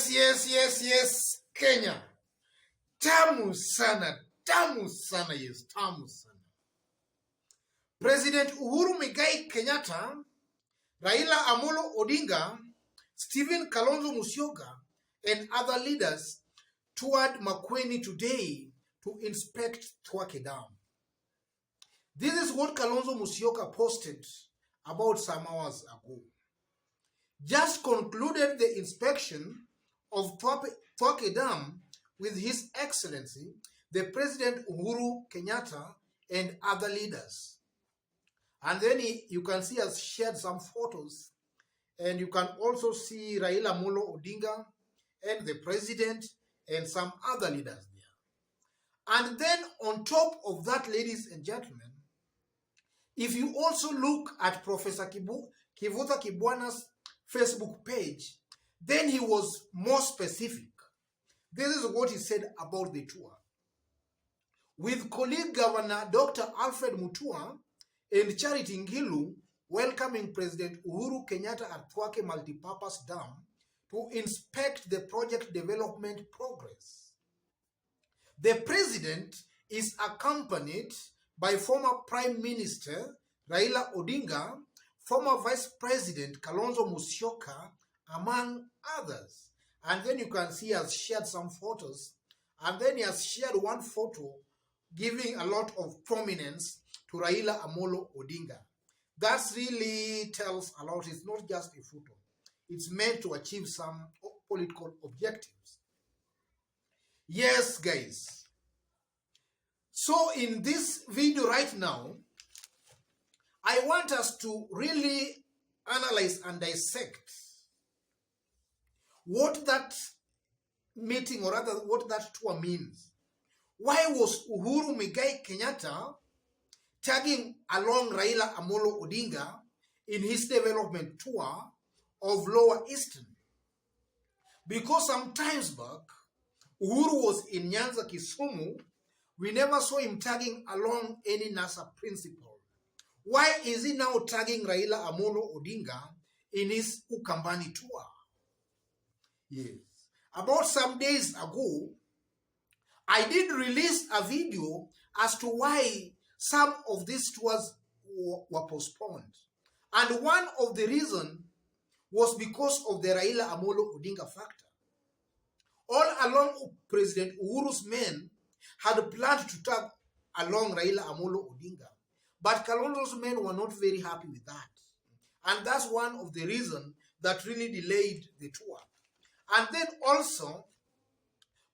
Yes, Kenya. Tamu sana, yes, tamu sana. President Uhuru Muigai Kenyatta, Raila Amolo Odinga, Stephen Kalonzo Musyoka, and other leaders toured Makueni today to inspect Twake Dam. This is what Kalonzo Musyoka posted about some hours ago. Just concluded the inspection of Twake Dam with His Excellency, the President Uhuru Kenyatta, and other leaders. And then you can see us shared some photos, and you can also see Raila Amolo Odinga and the President and some other leaders there. And then on top of that, ladies and gentlemen, if you also look at Professor Kivutha Kibwana's Facebook page, then he was more specific. This is what he said about the tour. With colleague Governor Dr. Alfred Mutua and Charity Ngilu welcoming President Uhuru Kenyatta at Twake Multipurpose Dam to inspect the project development progress. The President is accompanied by former Prime Minister Raila Odinga, former Vice President Kalonzo Musyoka, among others. And then you can see he has shared some photos. And then he has shared one photo giving a lot of prominence to Raila Amolo Odinga. That really tells a lot. It's not just a photo. It's meant to achieve some political objectives. Yes, guys. So in this video right now, I want us to really analyze and dissect what that meeting, or rather what that tour means. Why was Uhuru Muigai Kenyatta tagging along Raila Amolo Odinga in his development tour of Lower Eastern? Because some times back, Uhuru was in Nyanza, Kisumu. We never saw him tagging along any NASA principal. Why is he now tagging Raila Amolo Odinga in his Ukambani tour? Yes. About some days ago, I did release a video as to why some of these tours were postponed. And one of the reasons was because of the Raila Amolo Odinga factor. All along, President Uhuru's men had planned to tag along Raila Amolo Odinga. But Kalonzo's men were not very happy with that. And that's one of the reasons that really delayed the tour. And then also,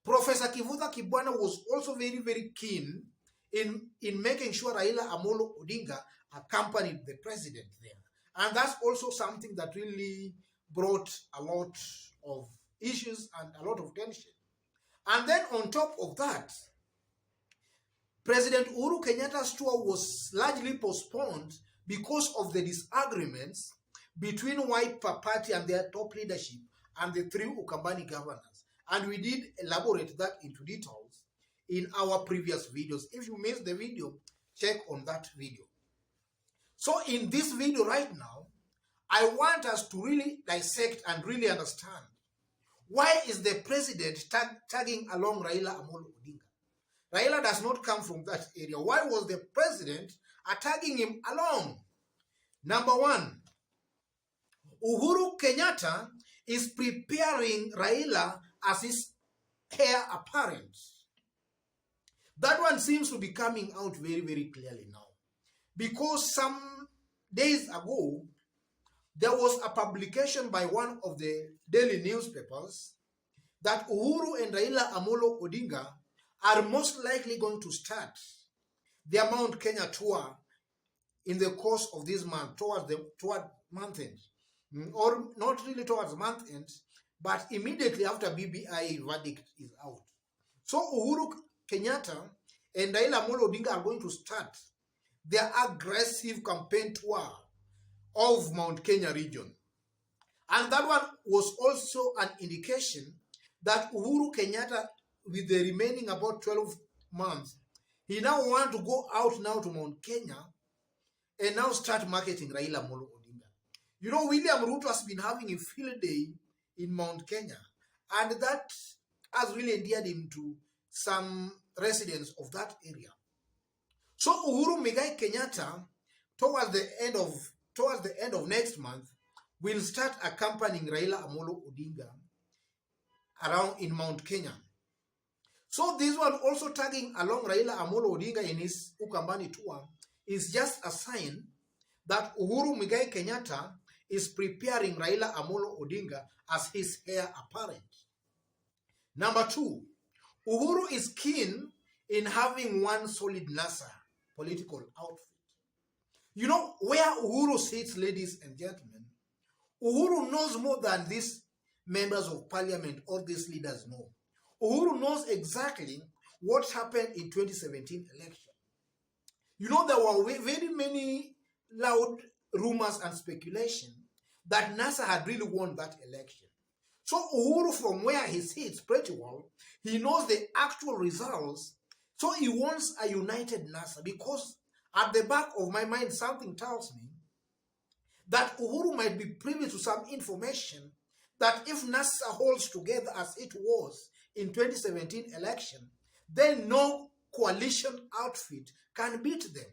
Professor Kivutha Kibwana was also very keen in making sure Raila Amolo Odinga accompanied the president there. And that's also something that really brought a lot of issues and a lot of tension. And then on top of that, President Uhuru Kenyatta's tour was largely postponed because of the disagreements between White Party and their top leadership and the three Ukambani governors. And we did elaborate that into details in our previous videos. If you missed the video, check on that video. So in this video right now, I want us to really dissect and really understand, why is the president tagging along Raila Amolo Odinga? Raila does not come from that area. Why was the president tagging him along? Number one, Uhuru Kenyatta is preparing Raila as his heir apparent. That one seems to be coming out very clearly now. Because some days ago, there was a publication by one of the daily newspapers that Uhuru and Raila Amolo Odinga are most likely going to start their Mount Kenya tour in the course of this month, toward month end. Or not really towards month end, but immediately after BBI verdict is out. So Uhuru Kenyatta and Raila Amolo Odinga are going to start their aggressive campaign tour of Mount Kenya region. And that one was also an indication that Uhuru Kenyatta, with the remaining about 12 months, he now wants to go out now to Mount Kenya and now start marketing Raila Amolo Odinga. You know, William Ruto has been having a field day in Mount Kenya. And that has really endeared him to some residents of that area. So Uhuru Muigai Kenyatta, towards the end of next month, will start accompanying Raila Amolo Odinga around in Mount Kenya. So this one also tagging along Raila Amolo Odinga in his Ukambani tour is just a sign that Uhuru Muigai Kenyatta is preparing Raila Amolo Odinga as his heir apparent. Number 2, Uhuru is keen in having one solid NASA political outfit. You know, where Uhuru sits, ladies and gentlemen, Uhuru knows more than these members of parliament or these leaders know. Uhuru knows exactly what happened in 2017 election. You know, there were very many loud rumors and speculation that NASA had really won that election. So Uhuru, from where he sits pretty well, he knows the actual results. So he wants a united NASA, because at the back of my mind, something tells me that Uhuru might be privy to some information that if NASA holds together as it was in 2017 election, then no coalition outfit can beat them.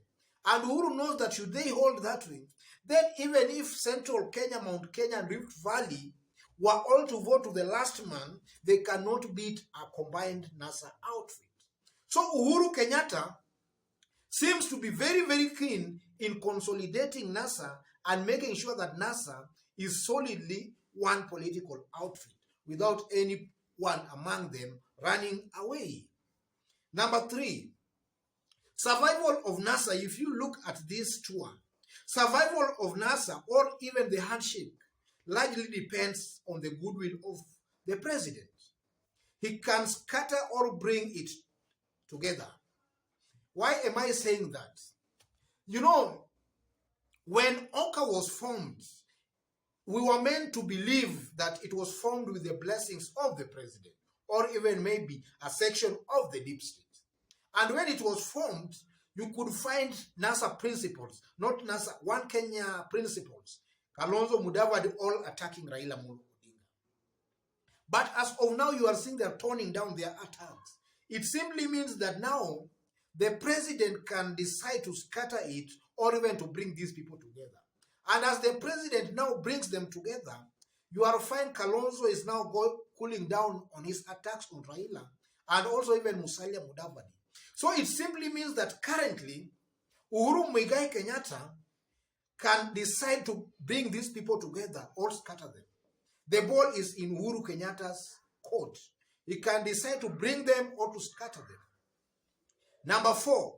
And Uhuru knows that should they hold that way, then even if Central Kenya, Mount Kenya, and Rift Valley were all to vote to the last man, they cannot beat a combined NASA outfit. So Uhuru Kenyatta seems to be very, very keen in consolidating NASA and making sure that NASA is solidly one political outfit without anyone among them running away. Number 3, survival of NASA. If you look at this tour, survival of NASA or even the handshake largely depends on the goodwill of the president. He can scatter or bring it together. Why am I saying that? You know, when OCA was formed, we were meant to believe that it was formed with the blessings of the president, or even maybe a section of the deep state. And when it was formed, you could find NASA principles, not NASA, One Kenya principles, Kalonzo Mudavadi all attacking Raila Amolo Odinga. But as of now, you are seeing they're toning down their attacks. It simply means that now the president can decide to scatter it or even to bring these people together. And as the president now brings them together, you are finding Kalonzo is now cooling down on his attacks on Raila and also even Musalia Mudavadi. So it simply means that currently Uhuru Muigai Kenyatta can decide to bring these people together or scatter them. The ball is in Uhuru Kenyatta's court. He can decide to bring them or to scatter them. Number 4,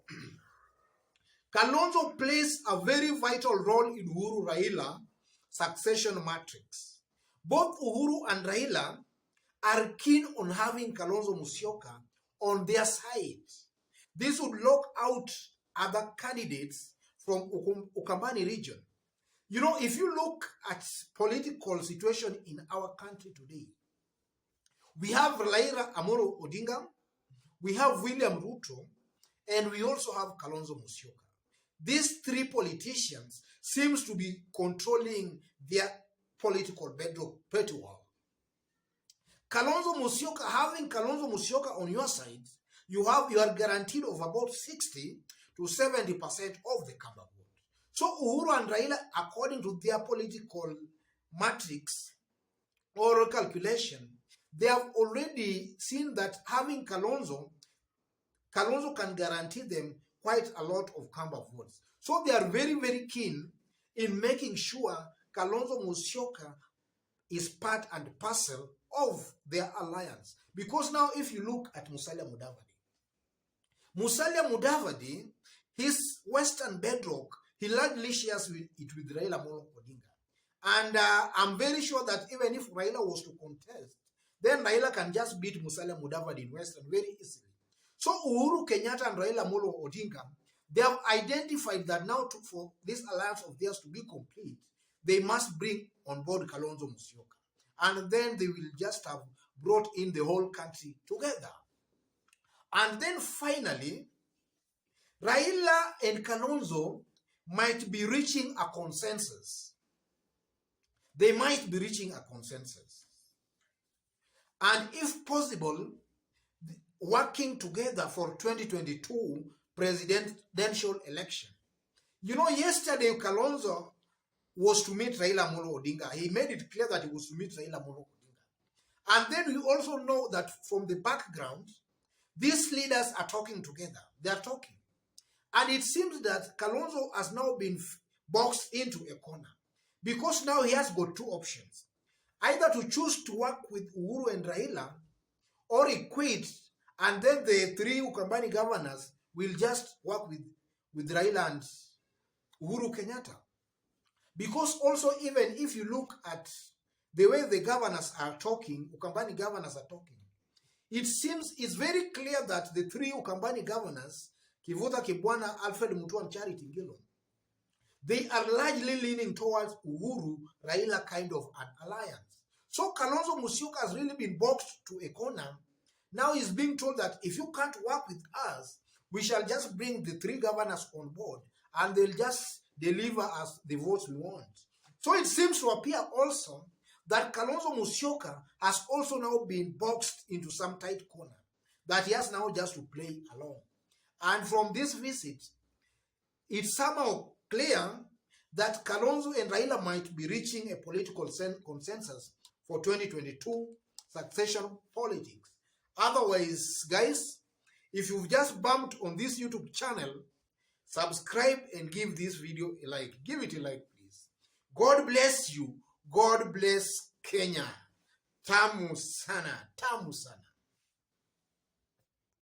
Kalonzo plays a very vital role in Uhuru Raila succession matrix. Both Uhuru and Raila are keen on having Kalonzo Musyoka on their side. This would lock out other candidates from Ukambani region. You know, if you look at political situation in our country today, we have Raila Amolo Odinga, we have William Ruto, and we also have Kalonzo Musyoka. These 3 politicians seems to be controlling their political bedrock pretty well. Kalonzo Musyoka, having Kalonzo Musyoka on your side, you are guaranteed of about 60 to 70% of the Kamba vote. So Uhuru and Raila, according to their political matrix or calculation, they have already seen that having Kalonzo can guarantee them quite a lot of Kamba votes. So they are very, very keen in making sure Kalonzo Musyoka is part and parcel of their alliance. Because now if you look at Musalia Mudavadi, his Western bedrock, he largely shares it with Raila Amolo Odinga. And I'm very sure that even if Raila was to contest, then Raila can just beat Musalia Mudavadi in Western very easily. So Uhuru Kenyatta and Raila Amolo Odinga, they have identified that now for this alliance of theirs to be complete, they must bring on board Kalonzo Musyoka. And then they will just have brought in the whole country together. And then finally, Raila and Kalonzo might be reaching a consensus. They might be reaching a consensus. and if possible, working together for 2022 presidential election. You know, yesterday Kalonzo was to meet Raila Amolo Odinga. He made it clear that he was to meet Raila Amolo Odinga. And then we also know that from the background, these leaders are talking together. They are talking. And it seems that Kalonzo has now been boxed into a corner because now he has got two options. Either to choose to work with Uhuru and Raila, or he quit, and then the three Ukambani governors will just work with Raila and Uhuru Kenyatta. Because also, even if you look at the way the governors are talking, Ukambani governors are talking, it seems it's very clear that the three Ukambani governors, Kivuta Kibwana, Alfred Mutua, and Charity Ngilo, they are largely leaning towards Uhuru Raila kind of an alliance. So Kalonzo Musyoka has really been boxed to a corner. Now he's being told that if you can't work with us, we shall just bring the three governors on board and they'll just deliver us the votes we want. So it seems to appear also that Kalonzo Musyoka has also now been boxed into some tight corner, that he has now just to play along. And from this visit, it's somehow clear that Kalonzo and Raila might be reaching a political consensus for 2022 succession politics. Otherwise, guys, if you've just bumped on this YouTube channel, subscribe and give this video a like. Give it a like, please. God bless you. God bless Kenya. Tamu sana. Tamu sana.